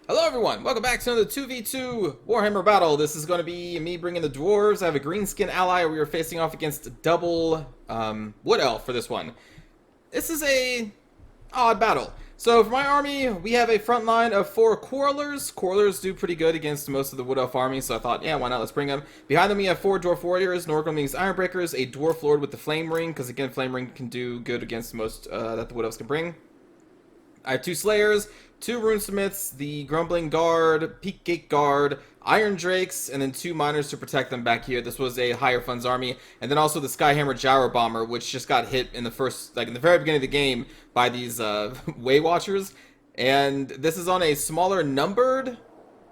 Hello everyone, welcome back to another 2v2 Warhammer battle. This is going to be me bringing the dwarves. I have a green skin ally. We are facing off against double wood elf for this one. This is a odd battle. So for my army, we have a front line of 4 quarrelers. Quarrelers do pretty good against most of the wood elf army, so I thought, yeah, why not, let's bring them. Behind them we have 4 dwarf warriors, Norgrimling's Ironbreakers, a dwarf lord with the flame ring, because again, flame ring can do good against most that the wood elves can bring. I have 2 Slayers, 2 Runesmiths, the Grumbling Guard, Peak Gate Guard, Iron Drakes, and then 2 Miners to protect them back here. This was a higher funds army. And then also the Skyhammer Gyro Bomber, which just got hit in the in the very beginning of the game by these Way Watchers. And this is on a smaller numbered,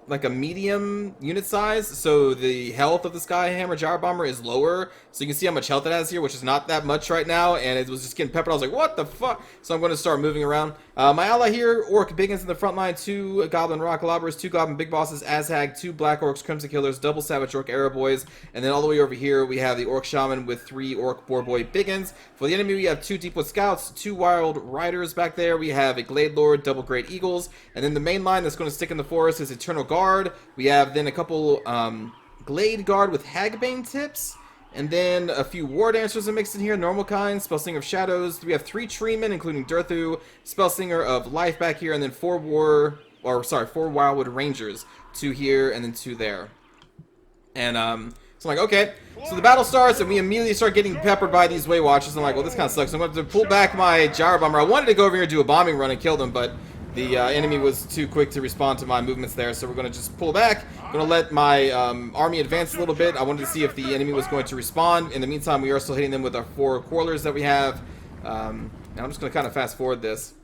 like a medium unit size, so the health of the Skyhammer Gyro Bomber is lower, so you can see how much health it has here, which is not that much right now, and it was just getting peppered. I was like, what the fuck? So I'm going to start moving around. My ally here, Orc Biggins in the front line, 2 Goblin Rock Lobbers, 2 Goblin Big Bosses, Azhag, 2 Black Orcs, Crimson Killers, double Savage Orc Arrow Boys, and then all the way over here we have the Orc Shaman with 3 Orc Boar Boy Biggins. For the enemy we have 2 Deepwood Scouts, 2 Wild Riders back there, we have a Glade Lord, double Great Eagles, and then the main line that's going to stick in the forest is Eternal Guard. We have then a couple Glade Guard with Hagbane tips, and then a few War Dancers are mixed in here, normal kind, Spellsinger of Shadows. We have 3 Treemen, including Durthu, Spellsinger of Life back here, and then 4 Wildwood Rangers, 2 here and then 2 there. And so I'm like, okay. So the battle starts, and we immediately start getting peppered by these Way Watchers. I'm like, well, this kind of sucks. So I'm going to pull back my Gyro Bomber. I wanted to go over here and do a bombing run and kill them, but the enemy was too quick to respond to my movements there, so we're going to just pull back. I'm going to let my army advance a little bit. I wanted to see if the enemy was going to respond. In the meantime, we are still hitting them with our 4 quarrelers that we have. And I'm just going to kind of fast forward this.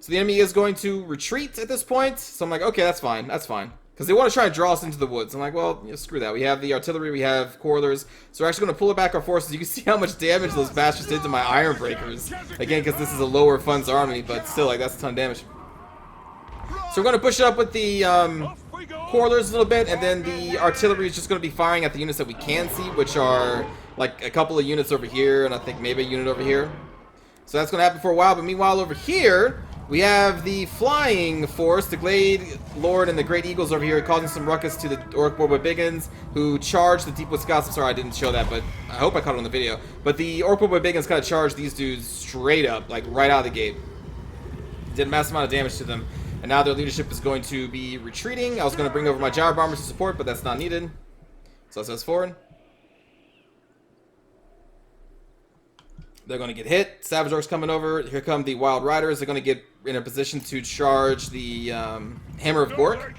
So the enemy is going to retreat at this point. So I'm like, okay, that's fine. That's fine. Because they want to try and draw us into the woods. I'm like, well, yeah, screw that. We have the artillery, we have quarrelers. So we're actually going to pull back our forces. You can see how much damage those bastards did to my Iron Breakers. Again, because this is a lower funds army, but still, like, that's a ton of damage. So we're going to push it up with the quarrelers a little bit, and then the artillery is just going to be firing at the units that we can see, which are like a couple of units over here, and I think maybe a unit over here. So that's going to happen for a while, but meanwhile over here, we have the flying force, the Glade Lord and the Great Eagles over here, causing some ruckus to the Orc Boar Boy Biggins, who charged the Deepwood Scouts. I'm sorry I didn't show that, but I hope I caught it on the video. But the Orc Boar Boy Biggins kind of charged these dudes straight up, like right out of the gate. Did a massive amount of damage to them. And now their leadership is going to be retreating. I was going to bring over my Gyro Bombers to support, but that's not needed. So let's forward. They're going to get hit. Savage Orcs coming over. Here come the Wild Riders. They're going to get in a position to charge the Hammer of Gork.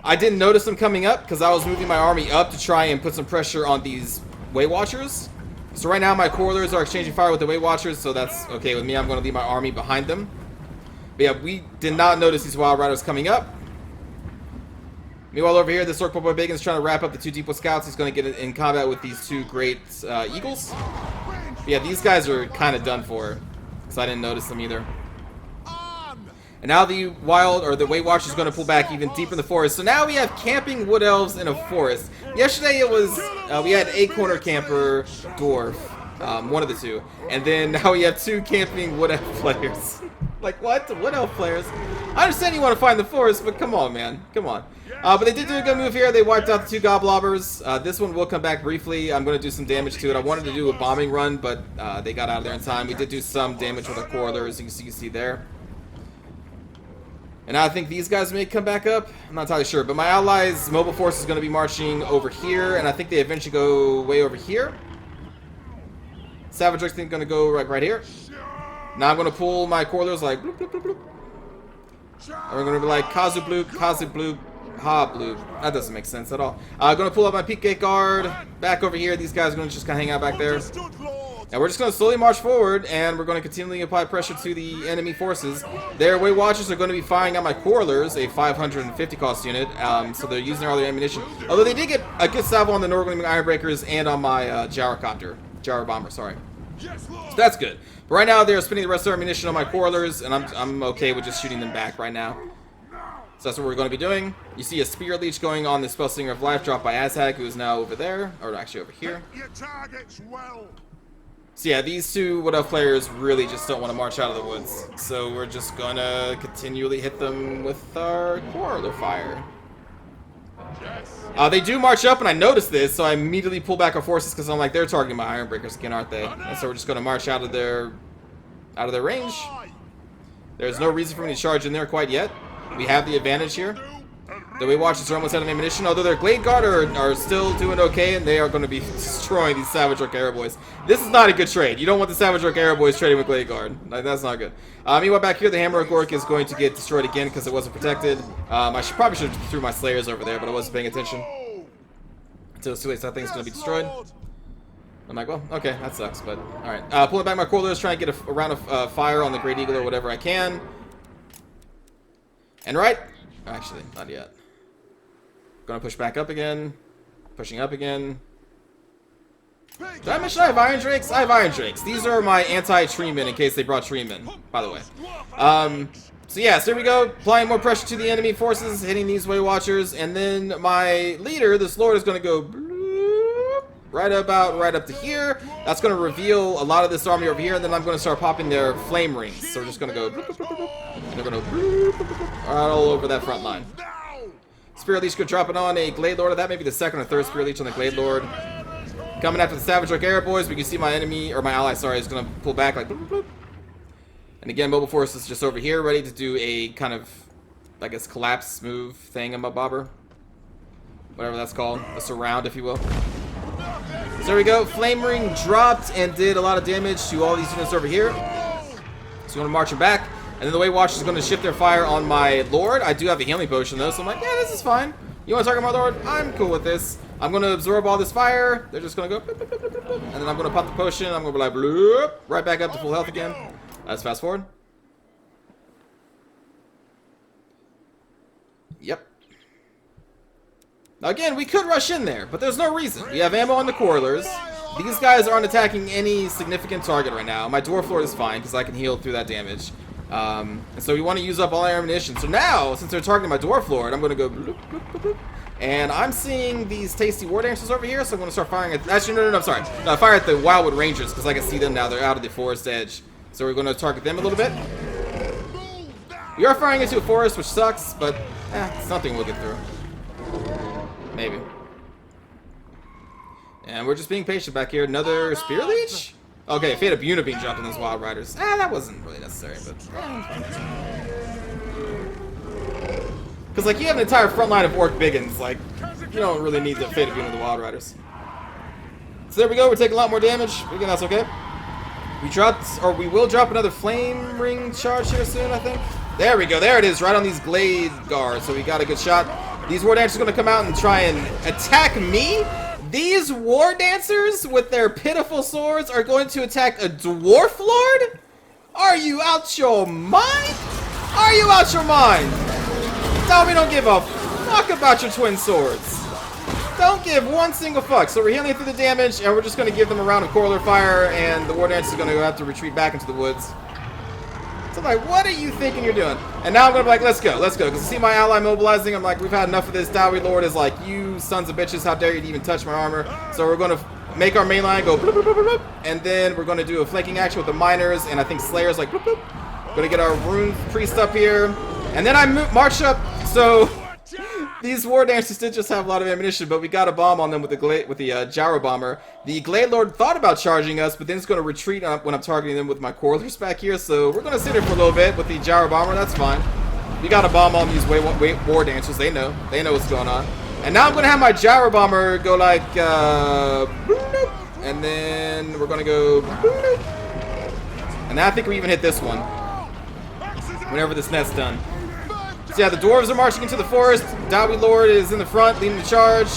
I didn't notice them coming up because I was moving my army up to try and put some pressure on these Way Watchers. So right now my quarrelers are exchanging fire with the Way Watchers, so that's okay with me. I'm going to leave my army behind them. But yeah, we did not notice these Wild Riders coming up. Meanwhile, over here, this Orc Boar Boy Biggins is trying to wrap up the 2 Deepwood Scouts. He's going to get in combat with these 2 Great Eagles. But yeah, these guys are kind of done for, because I didn't notice them either. And now the Way Watcher is going to pull back even deeper in the forest. So now we have camping Wood Elves in a forest. Yesterday it was, we had a corner camper dwarf, one of the 2. And then now we have 2 camping Wood Elf players. Like, what? Wood Elf players? I understand you want to find the forest, but come on, man. Come on. But they did do a good move here. They wiped out the 2 Goblobbers. This one will come back briefly. I'm going to do some damage to it. I wanted to do a bombing run, but they got out of there in time. We did do some damage with our quarrelers, you can see there. And I think these guys may come back up. I'm not entirely sure. But my allies' mobile force is going to be marching over here, and I think they eventually go way over here. Savage Orcs think going to go right here. Now I'm going to pull my quarrelers like bloop, bloop, bloop, bloop. And we're going to be like Kazu bloop, ha bloop. That doesn't make sense at all. I'm going to pull up my Peak Gate Guard back over here. These guys are going to just kind of hang out back there. And we're just going to slowly march forward, and we're going to continually apply pressure to the enemy forces. Their Way Watchers are going to be firing at my quarrelers, a 550 cost unit, so they're using all their ammunition. Although they did get a good salvo on the Norgrimling Ironbreakers and on my Gyro Bomber, sorry. So that's good. But right now they're spending the rest of their ammunition on my quarrelers, and I'm okay with just shooting them back right now. So that's what we're going to be doing. You see a Spear Leech going on the Spellsinger of Life, dropped by Azhag, who is now over there, or actually over here. So yeah, these two Wood Elf players really just don't want to march out of the woods. So we're just gonna continually hit them with our quarreler fire. They do march up, and I noticed this, so I immediately pull back our forces because I'm like, they're targeting my Iron Breakers again, aren't they? And so we're just gonna march out of their range. There's no reason for me to charge in there quite yet. We have the advantage here. The Weight Watchers are almost out of ammunition, although their Glade Guard are still doing okay, and they are going to be destroying these Savage Orc Arrow Boys. This is not a good trade. You don't want the Savage Orc Arrow Boys trading with Glade Guard. Like, that's not good. Meanwhile, back here, the Hammer Orc is going to get destroyed again because it wasn't protected. I probably should have threw my Slayers over there, but I wasn't paying attention. Until it's too late, so that thing's going to be destroyed. I'm like, well, okay, that sucks, but alright. Pulling back my Quarrelers, trying to get a round of fire on the Great Eagle or whatever I can. And right... Actually, not yet. Gonna push back up again. Pushing up again. Did I mention I have Iron Drakes? I have Iron Drakes. These are my anti-tree men in case they brought tree men, by the way. So yeah, so here we go. Applying more pressure to the enemy forces, hitting these Weight Watchers, and then my leader, this Lord, is gonna go bloop, right up to here. That's gonna reveal a lot of this army over here, and then I'm gonna start popping their flame rings. So we're just gonna go bloop, bloop, bloop, bloop, and they're gonna bloop, bloop, bloop, all over that front line. Spirit Leech could drop it on a Glade Lord of that, maybe the second or third Spirit Leech on the Glade Lord. Coming after the Savage Orc Arrow Boys, we can see my enemy, or my ally, sorry, is going to pull back like bloop, bloop. And again, Mobile Force is just over here, ready to do a kind of, I guess, collapse move thingamabobber. Whatever that's called. A surround, if you will. So there we go. Flame Ring dropped and did a lot of damage to all these units over here. So we're going to march them back. And then the Weight Watchers is going to shift their fire on my Lord. I do have a healing potion, though, so I'm like, yeah, this is fine. You want to target my Lord? I'm cool with this. I'm going to absorb all this fire. They're just going to go, bloop, bloop, bloop, bloop, bloop. And then I'm going to pop the potion. I'm going to be like, bloop, right back up to full health again. Let's fast forward. Yep. Now, again, we could rush in there, but there's no reason. We have ammo on the Quarrelers. These guys aren't attacking any significant target right now. My Dwarf Lord is fine, because I can heal through that damage. And so we want to use up all our ammunition. So now, since they're targeting my Dwarf Lord, I'm going to go bloop, bloop, bloop, bloop. And I'm seeing these tasty War Dancers over here, so I'm going to start firing at... Actually, no, I'm sorry. No, fire at the Wildwood Rangers, because I can see them now. They're out of the forest edge. So we're going to target them a little bit. We are firing into a forest, which sucks, but it's nothing we'll get through. Maybe. And we're just being patient back here. Another Spear Leech? Okay, Fate of Buna being dropped on those Wild Riders. That wasn't really necessary, but... Because, like, you have an entire front line of Orc Biggins. Like, you don't really need the Fate of Buna of the Wild Riders. So there we go. We're taking a lot more damage. Again, that's okay. We will drop another Flame Ring charge here soon, I think. There we go. There it is, right on these Glade Guards. So we got a good shot. These War Dancers are going to come out and try and attack me. These War Dancers with their pitiful swords are going to attack a Dwarf Lord? Are you out your mind? Are you out your mind? Tell me don't give a fuck about your twin swords. Don't give one single fuck. So we're healing through the damage, and we're just going to give them a round of Quarreler Fire, and the War Dancers are going to have to retreat back into the woods. So I'm like, what are you thinking you're doing? And now I'm going to be like, let's go. Because I see my ally mobilizing. I'm like, we've had enough of this. Dowry Lord is like, you sons of bitches, how dare you even touch my armor. So we're going to make our main line go bloop, bloop, bloop, bloop, and then we're going to do a flanking action with the Miners, and I think Slayer's like, bloop, bloop. Going to get our Rune Priest up here. And then I march up. So these War Dancers did just have a lot of ammunition, but we got a bomb on them with the Gyro Bomber. The Glade Lord thought about charging us, but then it's going to retreat when I'm targeting them with my Quarrelers back here. So we're going to sit here for a little bit with the Gyro Bomber. That's fine. We got a bomb on these War Dancers. They know what's going on. And now I'm going to have my Gyro Bomber go like, and then we're going to go, and I think we even hit this one whenever this net's done. So yeah, the Dwarves are marching into the forest. Dowie Lord is in the front, leading the charge.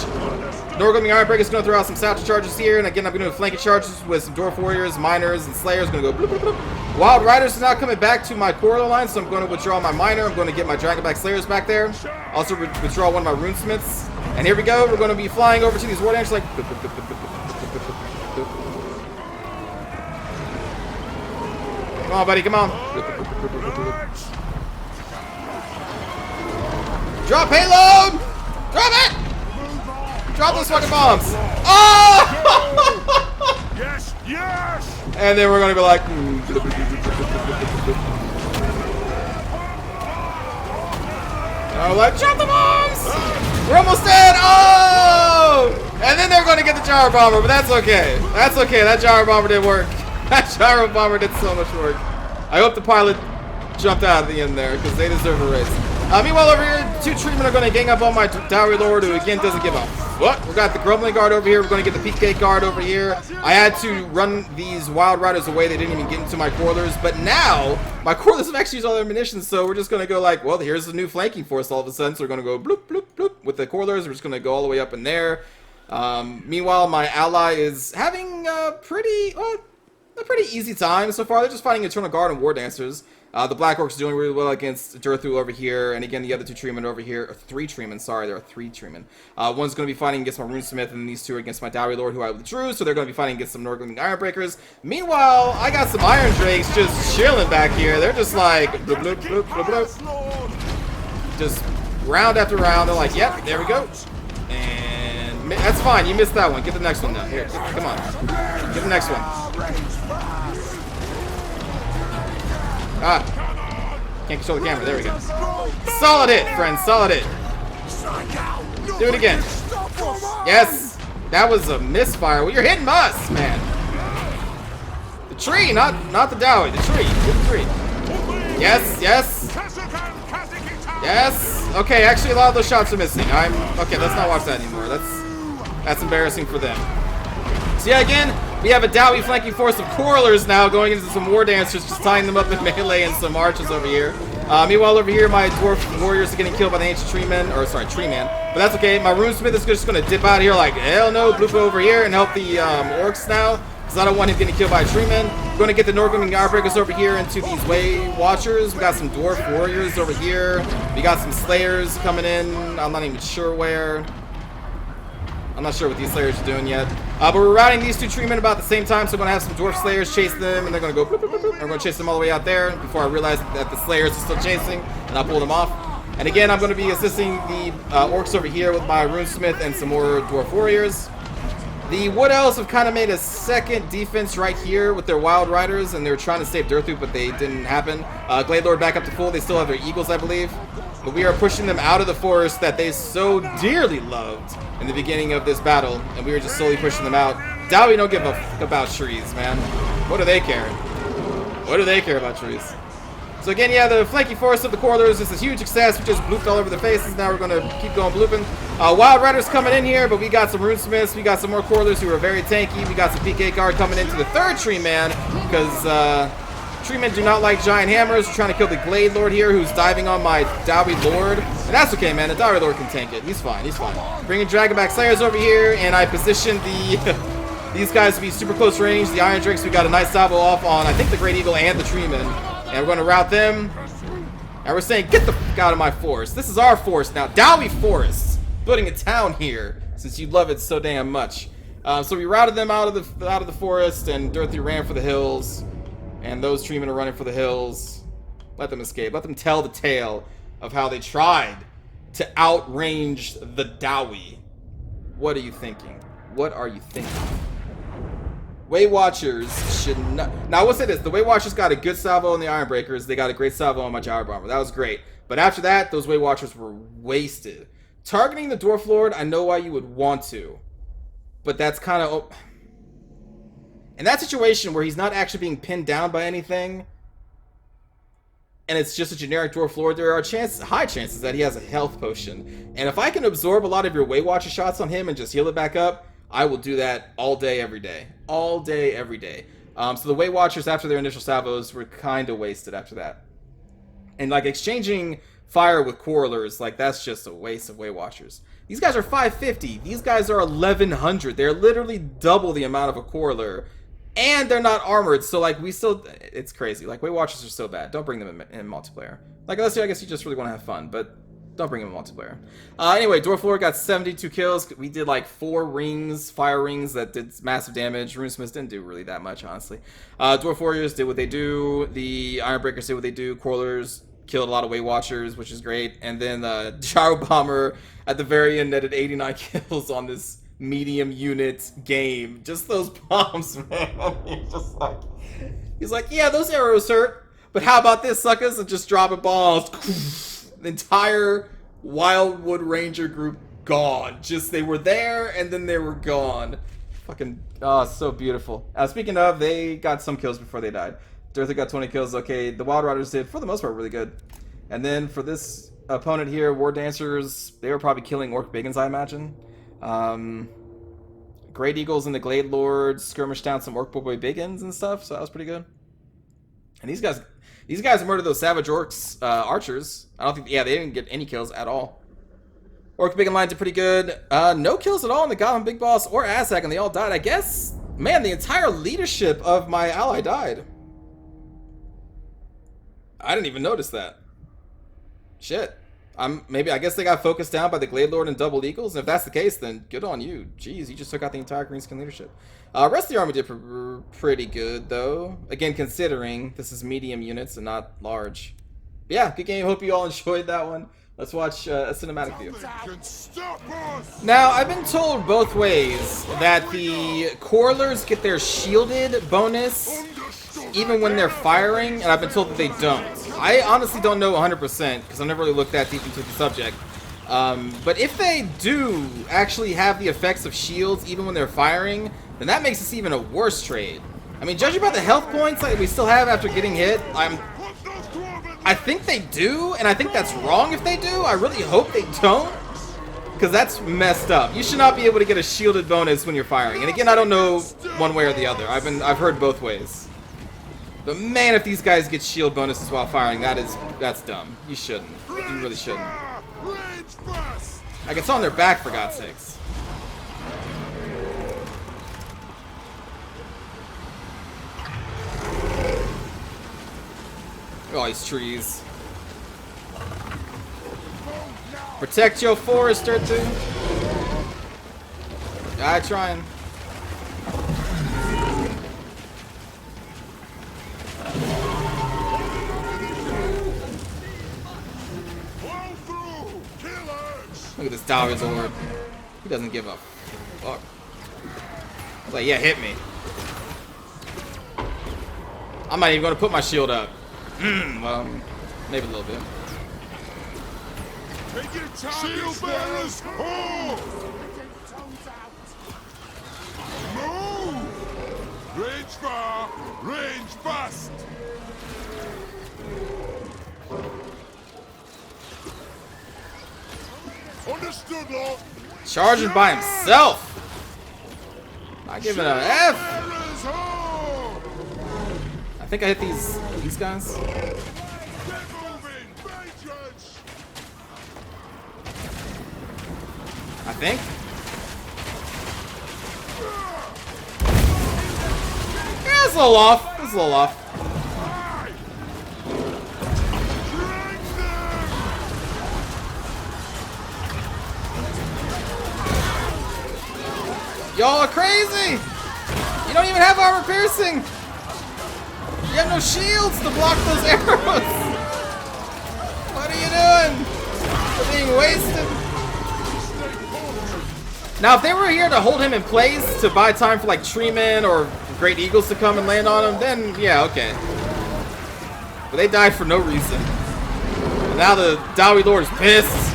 Norgum Iron Breaker is going to throw out some satchel charges here, and again I'm going to do flanking charges with some Dwarf Warriors, Miners, and Slayers. Going to go bloop, bloop, bloop. Wild Riders is now coming back to my Quarreler line, so I'm going to withdraw my Miner. I'm going to get my Dragonback Slayers back there. Also withdraw one of my Runesmiths. And here we go. We're going to be flying over to these War Dancers like... Bloop, bloop, bloop, bloop, bloop, bloop, bloop, bloop. Come on, buddy, come on. Drop payload! Drop it! Drop those fucking bombs! Oh! Yes, yes! And then we're gonna be like, like, drop the bombs! We're almost dead! Oh! And then they're gonna get the gyro bomber, but that's okay. That's okay, that gyro bomber did work. That gyro bomber did so much work. I hope the pilot jumped out at the end there, because they deserve a raise. Meanwhile, over here, 2 treatment are going to gang up on my Dowry Lord, who again doesn't give up. What? We got the Grumbling Guard over here. We're going to get the PK Guard over here. I had to run these Wild Riders away. They didn't even get into my Quarters. But now, my Quarters have actually used all their munitions, so we're just going to go like, well, here's the new flanking force all of a sudden. So we're going to go bloop, bloop, bloop with the Quarters. We're just going to go all the way up in there. Meanwhile, my ally is having a pretty easy time so far. They're just fighting Eternal Guard and War Dancers. The Black Orcs are doing really well against Durthu over here, and again, the other 2 treatment over here, or 3 treatment, sorry, there are 3 treatment. One's going to be fighting against my Runesmith, and these 2 are against my Dowry Lord, who I withdrew, so they're going to be fighting against some Norgling Ironbreakers. Meanwhile, I got some Iron Drakes just chilling back here. They're just like, bloop, bloop, bloop, bloop, bloop. Just round after round, they're like, yep, there we go. And that's fine, you missed that one. Get the next one now. Here, come on. Get the next one. Can't control the camera. There we go. Solid hit, friends. Solid hit. Do it again. Yes. That was a misfire. Well, you're hitting us, man. The tree, not the Dowie. The tree. Get the tree. Yes. Yes. Yes. Okay, actually, a lot of those shots are missing. Okay. Let's not watch that anymore. That's embarrassing for them. So yeah, again, we have a Dowie flanking force of Quarrelers now going into some War Dancers, just tying them up in melee and some archers over here. Meanwhile, over here, my Dwarf Warriors are getting killed by the Ancient Tree Man. But that's okay. My Runesmith is just going to dip out here like, hell no, bloop over here and help the Orcs now, because I don't want him getting killed by a Tree Man. Going to get the Norgling Guardbreakers over here into these Way Watchers. We got some Dwarf Warriors over here. We got some Slayers coming in. I'm not even sure where. I'm not sure what these Slayers are doing yet. But we're routing these 2 treatment about the same time, so we're going to have some Dwarf Slayers chase them, and they're going to go bloop, bloop, bloop, bloop, and we're going to chase them all the way out there before I realize that the Slayers are still chasing, and I'll pull them off. And again, I'm going to be assisting the Orcs over here with my Runesmith and some more Dwarf Warriors. The Wood Elves have kind of made a second defense right here with their Wild Riders, and they were trying to save Durthu, but they didn't happen. Glade Lord back up to full. They still have their Eagles, I believe. But we are pushing them out of the forest that they so dearly loved in the beginning of this battle, and we were just slowly pushing them out. Dowie don't give a fuck about trees, man. What do they care? What do they care about trees? So again, yeah, the flanking force of the Quarrelers is a huge success. We just blooped all over the faces. Now we're going to keep going blooping. Wild Riders coming in here, but we got some Runesmiths. We got some more Quarrelers who are very tanky. We got some PK Guard coming into the 3rd Tree Man, because Tree Men do not like giant hammers. We're trying to kill the Glade Lord here, who's diving on my Dowry Lord. And that's okay, man. The Dowry Lord can tank it. He's fine. He's fine. Bringing Dragonback Slayers over here, and I positioned these guys to be super close range. The Iron Drakes, we got a nice salvo off on, I think, the Great Eagle and the Tree Men. And we're going to route them. And we're saying, get the fuck out of my forest. This is our forest now. Dowie Forest. Building a town here, since you love it so damn much. So we routed them out of the forest, and Durthu ran for the hills. And those treatment are running for the hills. Let them escape. Let them tell the tale of how they tried to outrange the Dowie. What are you thinking? What are you thinking? Way Watchers should not... Now, I will say this. The Way Watchers got a good salvo on the Ironbreakers. They got a great salvo on my Gyro Bomber. That was great. But after that, those Way Watchers were wasted. Targeting the Dwarf Lord, I know why you would want to. But that's kind of... In that situation where he's not actually being pinned down by anything, and it's just a generic Dwarf Lord, there are high chances that he has a health potion. And if I can absorb a lot of your Way Watcher shots on him and just heal it back up, I will do that all day, every day. All day, every day. So the Way Watchers, after their initial salvos, were kind of wasted after that. And like exchanging fire with Quarrelers, like that's just a waste of Way Watchers. These guys are 550. These guys are 1100. They're literally double the amount of a Quarreler. And they're not armored, so like we still, it's crazy. Like Way Watchers are so bad. Don't bring them in multiplayer. Like unless I guess you just really want to have fun, but don't bring them in multiplayer. Anyway, Dwarf Lord got 72 kills. We did like 4 rings, fire rings that did massive damage. Runesmiths didn't do really that much, honestly. Dwarf Warriors did what they do. The Ironbreakers did what they do. Quarrelers killed a lot of Way Watchers, which is great. And then Gyro Bomber at the very end netted 89 kills on this medium unit game. Just those bombs, man. He's like, yeah, those arrows hurt, but how about this, suckers? And just dropping bombs. The entire Wildwood Ranger group gone. Just they were there and then they were gone. Fucking, oh, so beautiful. Speaking of, they got some kills before they died. Dirtha got 20 kills. Okay, the Wild Riders did, for the most part, really good. And then for this opponent here, War Dancers, they were probably killing Orc Biggins, I imagine. Great Eagles and the Glade Lords skirmished down some Orc Boy Biggins and stuff, so that was pretty good. And these guys murdered those Savage Orcs archers. I don't think, yeah, they didn't get any kills at all. Orc Biggin lines are pretty good. No kills at all in the Goblin Big Boss or Aztec, and they all died. I guess, man, the entire leadership of my ally died. I didn't even notice that. Shit. I guess they got focused down by the Glade Lord and Double Eagles, and if that's the case, then good on you. Jeez, you just took out the entire Greenskin leadership. Rest of the army did pretty good, though. Again, considering this is medium units and not large. But yeah, good game. Hope you all enjoyed that one. Let's watch a cinematic view. Now, I've been told both ways that the Corlers get their shielded bonus even when they're firing, and I've been told that they don't. I honestly don't know 100% because I've never really looked that deep into the subject. But if they do actually have the effects of shields even when they're firing, then that makes this even a worse trade. I mean, judging by the health points that we still have after getting hit, I think they do, and I think that's wrong if they do. I really hope they don't, because that's messed up. You should not be able to get a shielded bonus when you're firing. And again, I don't know one way or the other. I've heard both ways. But man, if these guys get shield bonuses while firing, that's dumb. You shouldn't. You really shouldn't. Like, it's on their back, for God's sakes. Look at all these trees. Protect your forest, Dirtha. I'm trying. Look at this Dowry Lord. He doesn't give a fuck. He's like, yeah, hit me. I'm not even going to put my shield up. Well, maybe a little bit. Take your time, shield bearers! Move! Range far, range fast! Understood, Lord. Charging by himself. Not giving an F. I think I hit these guys. I think. Yeah, it's a little off. It's a little off. Y'all are crazy! You don't even have armor piercing! You have no shields to block those arrows! What are you doing? You're being wasted. Now, if they were here to hold him in place, to buy time for like Treemen or Great Eagles to come and land on him, then yeah, okay. But they died for no reason. And now the Dowry Lord is pissed.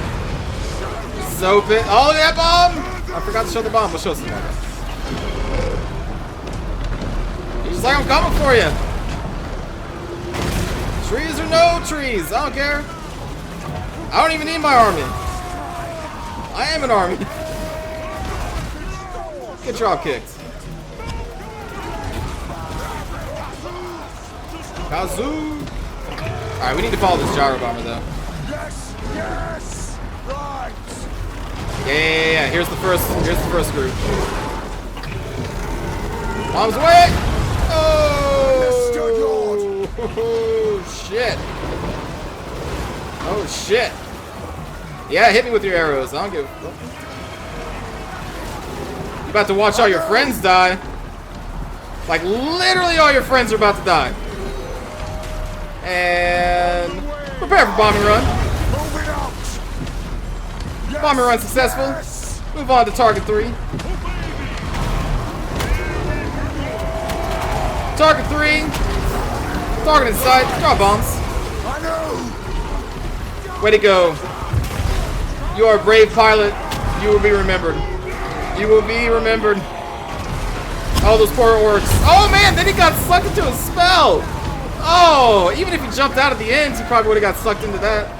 So pissed. Oh, look at that bomb! I forgot to show the bomb. We'll show some more. He's just like, I'm coming for you. Trees or no trees, I don't care. I don't even need my army. I am an army. Get drop kicked. Kazoo. Alright, we need to follow this gyro bomber though. Yes, yes, right. Yeah. Here's the first group. Bombs away! Oh shit. Oh shit. Yeah, hit me with your arrows. I don't give a fuck. You're about to watch all your friends die. Like literally all your friends are about to die. And prepare for bombing run. Bombing run successful. Move on to target 3. Target 3. Target in sight. Drop bombs. I know! Way to go. You are a brave pilot. You will be remembered. You will be remembered. Oh, those poor orcs. Oh, man, then he got sucked into a spell. Oh, even if he jumped out at the end, he probably would have got sucked into that.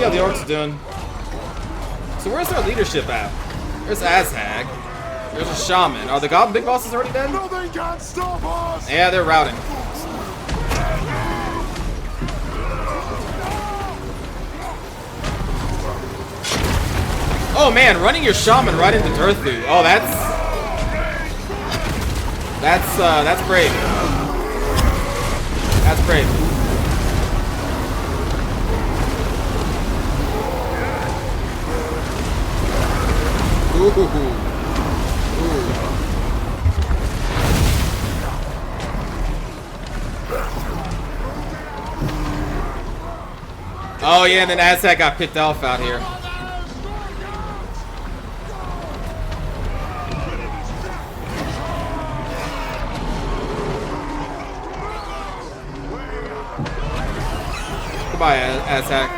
See how the orcs are doing. So where's our leadership at? There's Azhag. There's a shaman. Are the goblin big bosses already dead? Nothing can stop us! Yeah, they're routing. Oh man, running your shaman right into Durthu. Oh, that's brave. That's brave. Ooh. Oh yeah, and then Aztec got picked off out here. Goodbye, Aztec.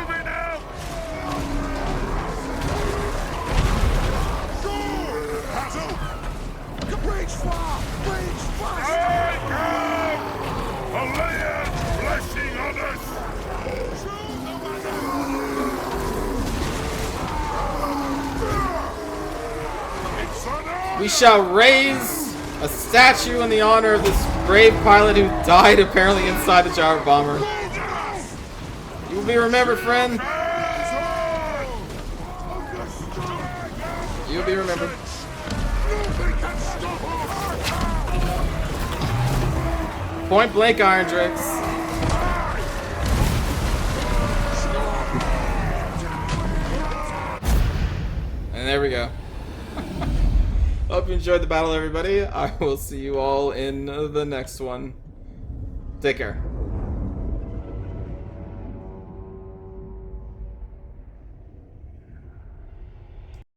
We shall raise a statue in the honor of this brave pilot who died apparently inside the gyro bomber. You will be remembered, friend. You will be remembered. Point blank, Iron Drakes. And there we go. Hope you enjoyed the battle, everybody. I will see you all in the next one. Take care.